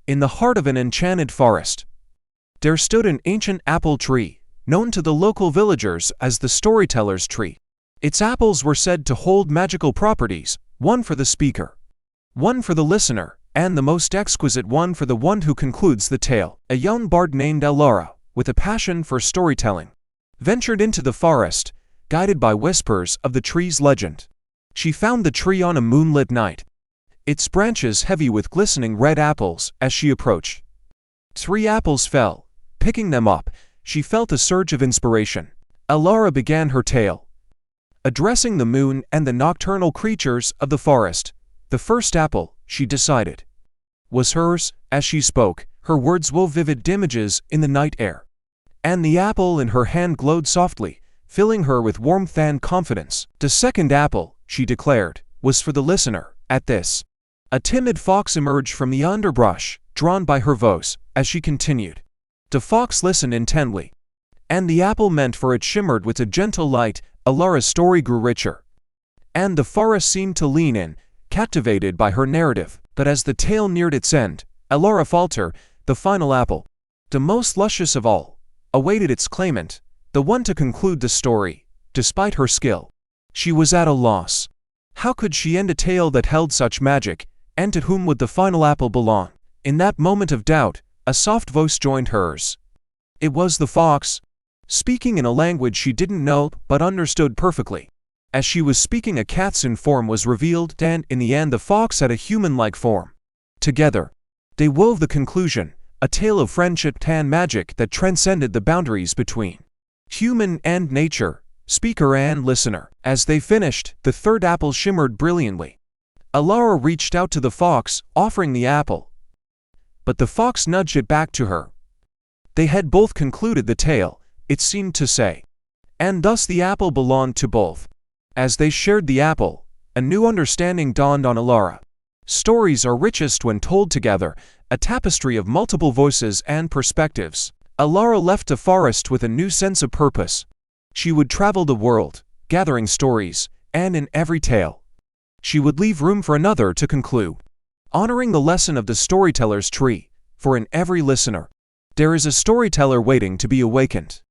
In the heart of an enchanted forest, there stood an ancient apple tree, known to the local villagers as the Storyteller's tree. Its apples were said to hold magical properties, one for the speaker, one for the listener, and the most exquisite one for the one who concludes the tale. A young bard named Elara, with a passion for storytelling, ventured into the forest, guided by whispers of the tree's legend. She found the tree on a moonlit night, its branches heavy with glistening red apples. As she approached, 3 apples fell. Picking them up, she felt a surge of inspiration. Elara began her tale, addressing the moon and the nocturnal creatures of the forest. The first apple, she decided, was hers. As she spoke, her words wove vivid images in the night air, and the apple in her hand glowed softly, filling her with warmth and confidence. The second apple, she declared, was for the listener. At this, a timid fox emerged from the underbrush, drawn by her voice. As she continued, the fox listened intently, and the apple meant for it shimmered with a gentle light. Elara's story grew richer, and the forest seemed to lean in, captivated by her narrative. But as the tale neared its end, Elara faltered. The final apple, the most luscious of all, awaited its claimant, the one to conclude the story. Despite her skill, she was at a loss. How could she end a tale that held such magic, and to whom would the final apple belong? In that moment of doubt, a soft voice joined hers. It was the fox, speaking in a language she didn't know but understood perfectly. As she was speaking, a Katsune form was revealed, and in the end the fox had a human-like form. Together, they wove the conclusion, a tale of friendship and magic that transcended the boundaries between human and nature, speaker and listener. As they finished, the third apple shimmered brilliantly. Elara reached out to the fox, offering the apple, but the fox nudged it back to her. They had both concluded the tale, it seemed to say, and thus the apple belonged to both. As they shared the apple, a new understanding dawned on Elara. Stories are richest when told together, a tapestry of multiple voices and perspectives. Elara left the forest with a new sense of purpose. She would travel the world, gathering stories, and in every tale, she would leave room for another to conclude, honoring the lesson of the storyteller's tree. For in every listener, there is a storyteller waiting to be awakened.